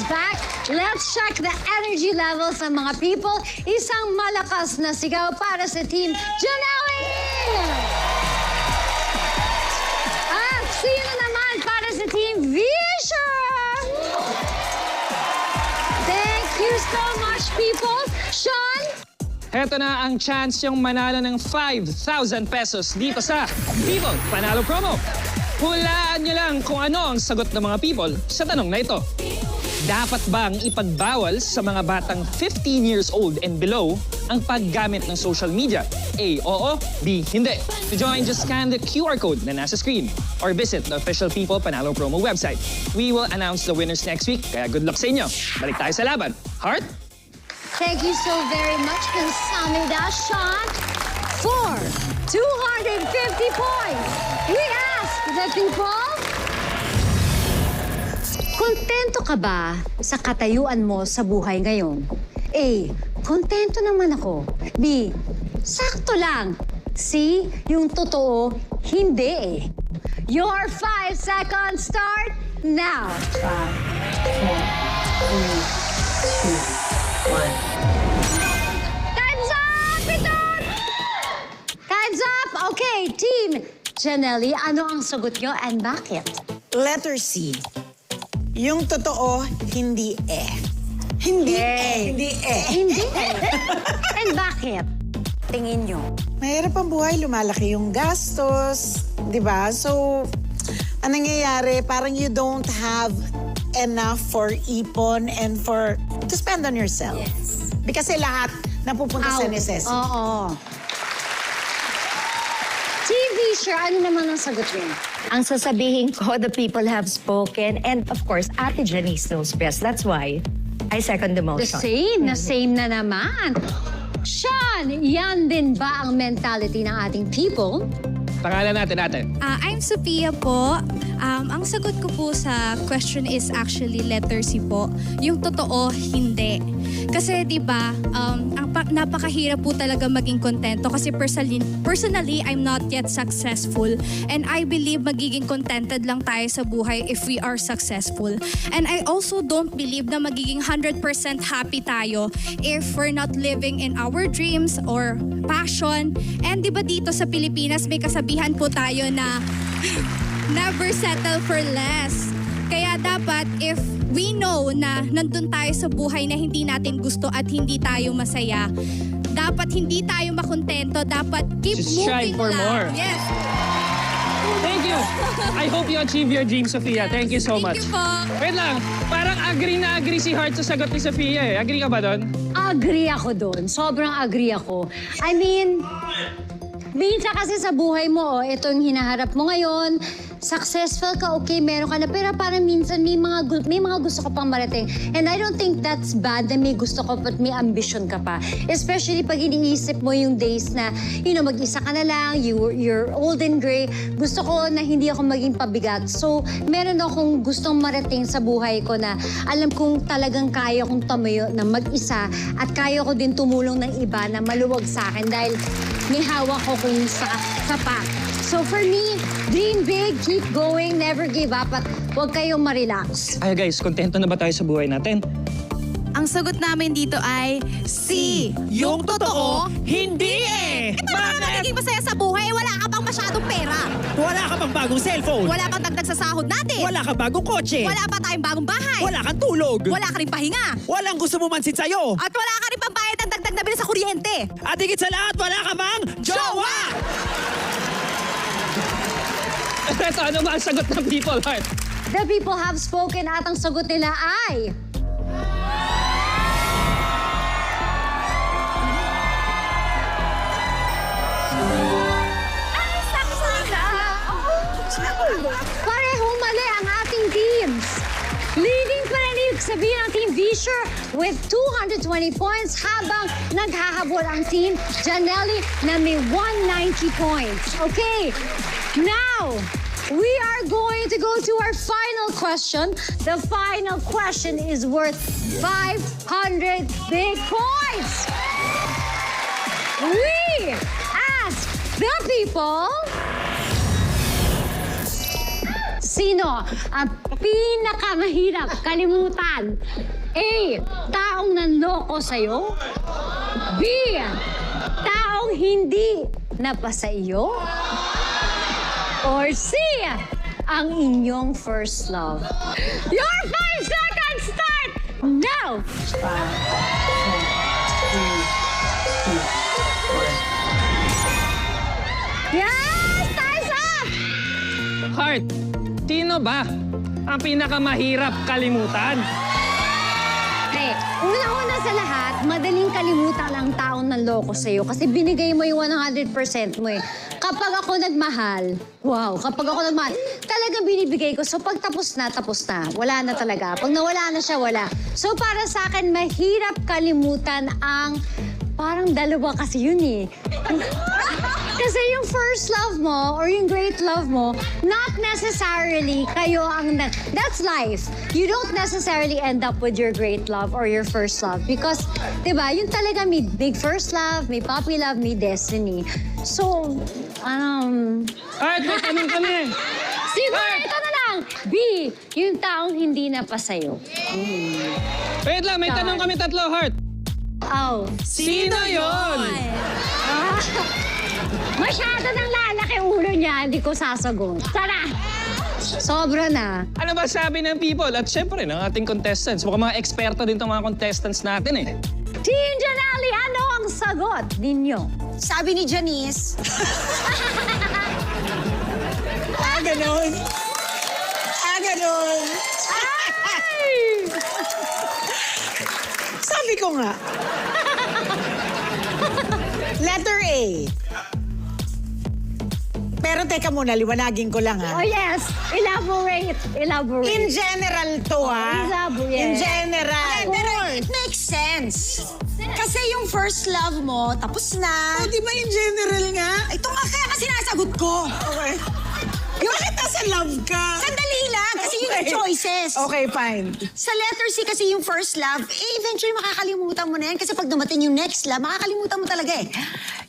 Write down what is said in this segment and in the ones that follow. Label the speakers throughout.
Speaker 1: back. Let's check the energy levels ng mga people. Isang malakas na sigaw para sa Team Janelle! At sino naman para sa Team Visher? Thank you so much, people. Sean?
Speaker 2: Heto na ang chance yung manalo ng 5,000 pesos dito sa People Panalo Promo. Hulaan niyo lang kung ano ang sagot ng mga people sa tanong na ito. Dapat bang ipagbawal sa mga batang 15 years old and below ang paggamit ng social media? A, oo. B, hindi. To join, just scan the QR code na nasa screen or visit the official People Panalo Promo website. We will announce the winners next week, kaya good luck sa inyo. Balik tayo sa laban. Heart?
Speaker 1: Thank you so very much, Kamsahamnida, Sean, for 250 points. We ask the people, kontento ka ba sa katayuan mo sa buhay ngayon? A, kontento naman ako. B, sakto lang. C, yung totoo, hindi eh. Your 5 seconds start now.
Speaker 3: 5, 4, 3, 2, 1.
Speaker 1: Time's up, Piton! Time's up! Okay, Team Janelle, ano ang sagot nyo and bakit?
Speaker 4: Letter C. Yung totoo, hindi eh. Hindi eh. Hindi eh.
Speaker 1: Hindi eh. And bakit? Tingin nyo.
Speaker 4: Mahirap ang buhay, lumalaki yung gastos, di ba? So, ang nangyayari, parang you don't have enough for ipon and for to spend on yourself.
Speaker 1: Yes.
Speaker 4: Kasi lahat napupunta sa necessity.
Speaker 1: Oo. TV, sure, ano naman ang sagot nyo?
Speaker 3: Ang sasabihin ko, the people have spoken. And of course, Ate Janice knows best. That's why I second the
Speaker 1: The
Speaker 3: motion.
Speaker 1: same na naman. Sean, yan din ba ang mentality ng ating people?
Speaker 2: Pangalan natin, ate.
Speaker 5: I'm Sophia po. Ang sagot ko po sa question is actually letter C po. Yung totoo, hindi. Kasi 'di ba, napakahirap po talaga maging kontento kasi personally I'm not yet successful and I believe magiging contented lang tayo sa buhay if we are successful. And I also don't believe na magiging 100% happy tayo if we're not living in our dreams or passion. And 'di ba dito sa Pilipinas may kasabihan po tayo na never settle for less. Kaya dapat if we know na nandun tayo sa buhay na hindi natin gusto at hindi tayo masaya, dapat hindi tayo makontento, dapat keep
Speaker 2: Just
Speaker 5: moving
Speaker 2: strive for
Speaker 5: lang.
Speaker 2: more.
Speaker 5: Yes.
Speaker 2: Thank you. I hope you achieve your dream, Sophia. Thank you so much.
Speaker 5: Thank you po.
Speaker 2: Wait lang, parang agree na agree si Heart sa sagot ni Sophia eh. Agree ka ba doon?
Speaker 1: Agree ako doon. Sobrang agree ako. I mean, minsan kasi sa buhay mo, ito yung hinaharap mo ngayon, successful ka, okay, meron ka na, pero parang minsan may mga gusto ka pang marating. And I don't think that's bad na may gusto ka but may ambition ka pa. Especially pag iniisip mo yung days na, mag-isa ka na lang, you're old and gray. Gusto ko na hindi ako maging pabigat. So, meron akong gustong marating sa buhay ko na alam kong talagang kaya kong tamayo na mag-isa at kaya ko din tumulong ng iba na maluwag sa akin dahil may hawak ko kung sapat. So for me, dream big, keep going, never give up, at huwag kayong ma-relax.
Speaker 2: Ay guys, kontento na ba tayo sa buhay natin?
Speaker 5: Ang sagot namin dito ay C.
Speaker 2: Yung totoo, hindi eh!
Speaker 5: Paano magiging masaya sa buhay? Wala ka pang masyadong pera.
Speaker 6: Wala ka pang bagong cellphone.
Speaker 5: Wala pang dagdag sa sahod natin.
Speaker 6: Wala ka bagong kotse.
Speaker 5: Wala pa tayong bagong bahay.
Speaker 6: Wala kang tulog.
Speaker 5: Wala ka rin pahinga.
Speaker 6: Walang gusto mo mansit sa'yo.
Speaker 5: At wala ka rin pambayad ng dagdag na bill sa kuryente.
Speaker 6: At higit sa lahat, wala ka bang jowa!
Speaker 2: Ito, ano ba ang sagot ng people, Heart?
Speaker 1: The people have spoken at ang sagot nila ay... Parehong mali ang ating teams. Leading pa rin ibig sabihin ang Team Visher with 220 points habang naghahabol ang Team Janelle na may 190 points. Okay, now we are going to go to our final question. The final question is worth 500 big points. We ask the people... Sino ang pinakamahirap kalimutan? A. Taong nanloko sa'yo. B. Taong hindi napasa iyo. Or C. Ang inyong first love. Your 5 seconds start now! Yes! Time's up!
Speaker 2: Heart, sino ba ang pinakamahirap kalimutan?
Speaker 1: Okay, una-una sa lahat, madaling kalimutan ang taong nanloko sa'yo kasi binigay mo yung 100% mo eh. Kapag ako nagmahal, kapag ako nagmahal, talagang binibigay ko. So pag tapos na. Wala na talaga. Pag nawala na siya, wala. So para sa akin, mahirap kalimutan ang parang dalawa kasi yun eh. Kasi yung first love mo or yung great love mo, not necessarily kayo ang that's life. You don't necessarily end up with your great love or your first love because, di ba, yun talaga may big first love, may puppy love, may destiny. So,
Speaker 2: Heart, may tanong kami.
Speaker 1: siguro ito na lang. B, yung taong hindi na pa sa'yo.
Speaker 2: Wait lang, may tanong kami tatlo, Heart.
Speaker 1: Oh.
Speaker 2: Sino yon?
Speaker 1: Masyado nang lalaki ulo niya, hindi ko sasagot. Tara! Sobra na.
Speaker 2: Ano ba sabi ng people? At syempre, ng ating contestants. Mukhang mga eksperto din itong mga contestants natin eh.
Speaker 1: Team Janelle, ano ang sagot ninyo?
Speaker 4: Sabi ni Janice. Ganon. Ganon. Sabi ko nga. Letter A. Pero teka muna, liwanagin ko lang
Speaker 1: Oh
Speaker 4: ha.
Speaker 1: yes, elaborate.
Speaker 4: In general to ha.
Speaker 1: Elaborate.
Speaker 4: In general.
Speaker 7: Pero it makes sense. Kasi yung first love mo, tapos na.
Speaker 4: Oh, di ba in general nga?
Speaker 7: Ito nga kaya kasi nasagot ko.
Speaker 4: Okay. Bakit nasa love ka?
Speaker 7: Sandali lang, kasi yun yung choices.
Speaker 4: Okay, fine.
Speaker 7: Sa letter C kasi yung first love, eventually makakalimutan mo na yan. Kasi pag dumating yung next love, makakalimutan mo talaga eh.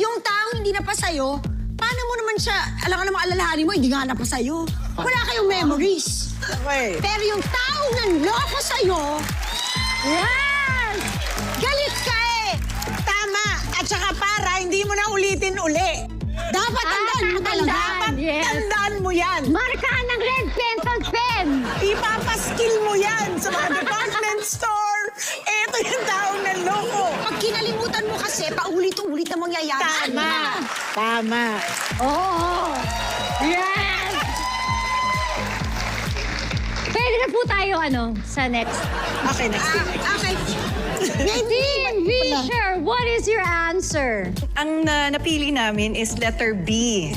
Speaker 7: Yung taong hindi na pa sa'yo, paano mo naman siya, alam ka namang alalahanin mo, hindi nga na pa sa'yo. Wala kayong memories.
Speaker 4: Okay.
Speaker 7: Pero yung taong nanloko sa'yo,
Speaker 1: Yes!
Speaker 7: galit ka eh.
Speaker 4: Tama. At saka para, hindi mo na ulitin uli.
Speaker 7: Dapat tandaan mo talaga.
Speaker 1: Tandaan, yes.
Speaker 4: Tandaan mo yan.
Speaker 1: Markahan ng red pencil pen.
Speaker 4: Ipapaskill mo yan sa mga department store. Ito yung taong nanloko.
Speaker 7: Pag kinalimutan mo kasi, paulit-ulit na mangyayari.
Speaker 4: Tama. Tama.
Speaker 1: Oo. Yes! Pwede na po tayo, sa next.
Speaker 4: Okay, next thing.
Speaker 7: Okay.
Speaker 1: Team Fisher, what is your answer?
Speaker 8: Ang napili namin is letter B.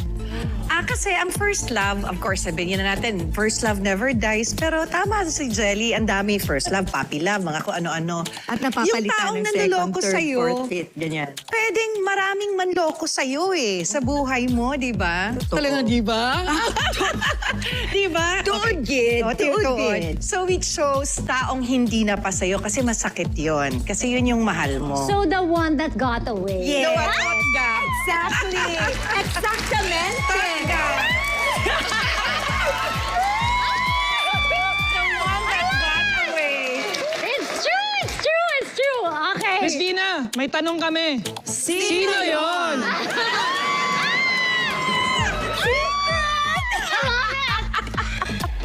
Speaker 8: Kasi ang first love, of course, sabihin na natin, first love never dies. Pero tama si Jelly, ang dami first love, puppy love, mga kung ano-ano.
Speaker 3: At napapalitan ng second, third, fourth, fifth, ganyan.
Speaker 8: Pwedeng maraming manloko sa'yo sa buhay mo, di ba?
Speaker 6: Talagang di ba?
Speaker 8: Di ba?
Speaker 3: Tuod gid, tuod.
Speaker 8: So it shows taong hindi na pa sa'yo kasi masakit yon. Kasi yun yung mahal mo.
Speaker 1: So the one that got away.
Speaker 8: Yeah.
Speaker 3: Exactly. Exactamente.
Speaker 1: It's true. Okay.
Speaker 2: Miss Dina, may tanong kami. Sino yon?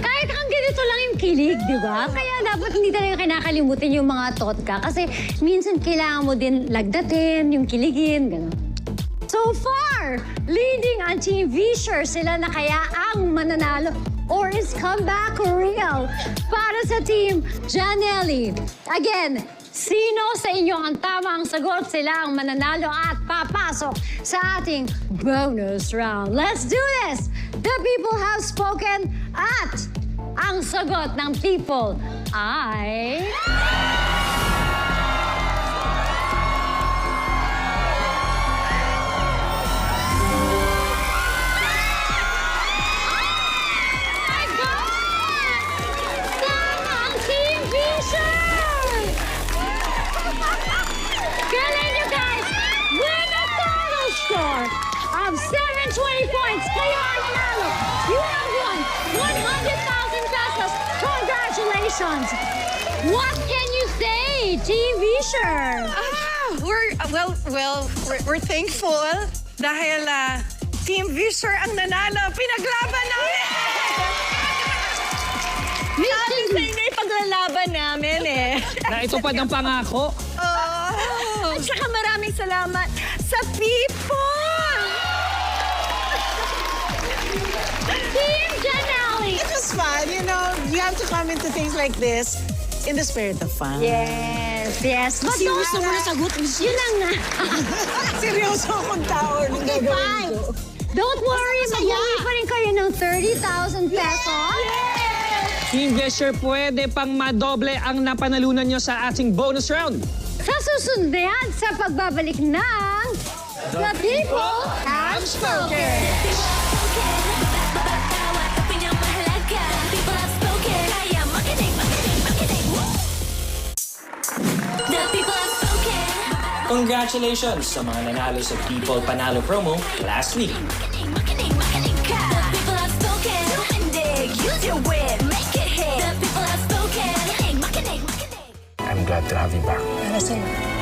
Speaker 1: Kahit ang ganito lang yung kilig, di ba? Kaya dapat hindi talaga kinakalimutan yung mga totka. Kasi minsan kailangan mo din lagdatin, yung kiligin, gano'n. So far, leading ang Team Fisher, sila na kaya ang mananalo or is comeback real para sa Team Janelle. Again, sino sa inyo ang tamang sagot? Sila ang mananalo at papasok sa ating bonus round. Let's do this! The people have spoken at ang sagot ng people ay... Of 720 points, kayo ang nanalo. You have won 100,000 Congratulations! What can you say, Team Visher?
Speaker 8: We're thankful dahil Team Visher ang nanalo. Pinaglaban namin! Sabi sa inyo, ipaglalaban namin eh.
Speaker 2: Na ito pa ng pangako.
Speaker 8: At saka maraming salamat sa people!
Speaker 1: Team Janelle!
Speaker 4: It was fun, you know. You have to come into things like this in the spirit of fun.
Speaker 1: Yes, yes. But
Speaker 7: Seryoso mo na sagot,
Speaker 1: yun lang nga.
Speaker 4: Seryoso akong tao.
Speaker 7: Okay, fine.
Speaker 1: Don't worry,
Speaker 7: Basta masaya.
Speaker 1: mag-uwi pa rin kayo ng 30,000 pesos.
Speaker 2: Team Visher, pwede pang madoble ang napanalunan nyo sa ating bonus round.
Speaker 1: Sa susunod na yan, sa pagbabalik ng The People Have Spoken.
Speaker 9: Congratulations sa mga nanalo sa People Panalo promo last week.
Speaker 10: I'm glad to have you back.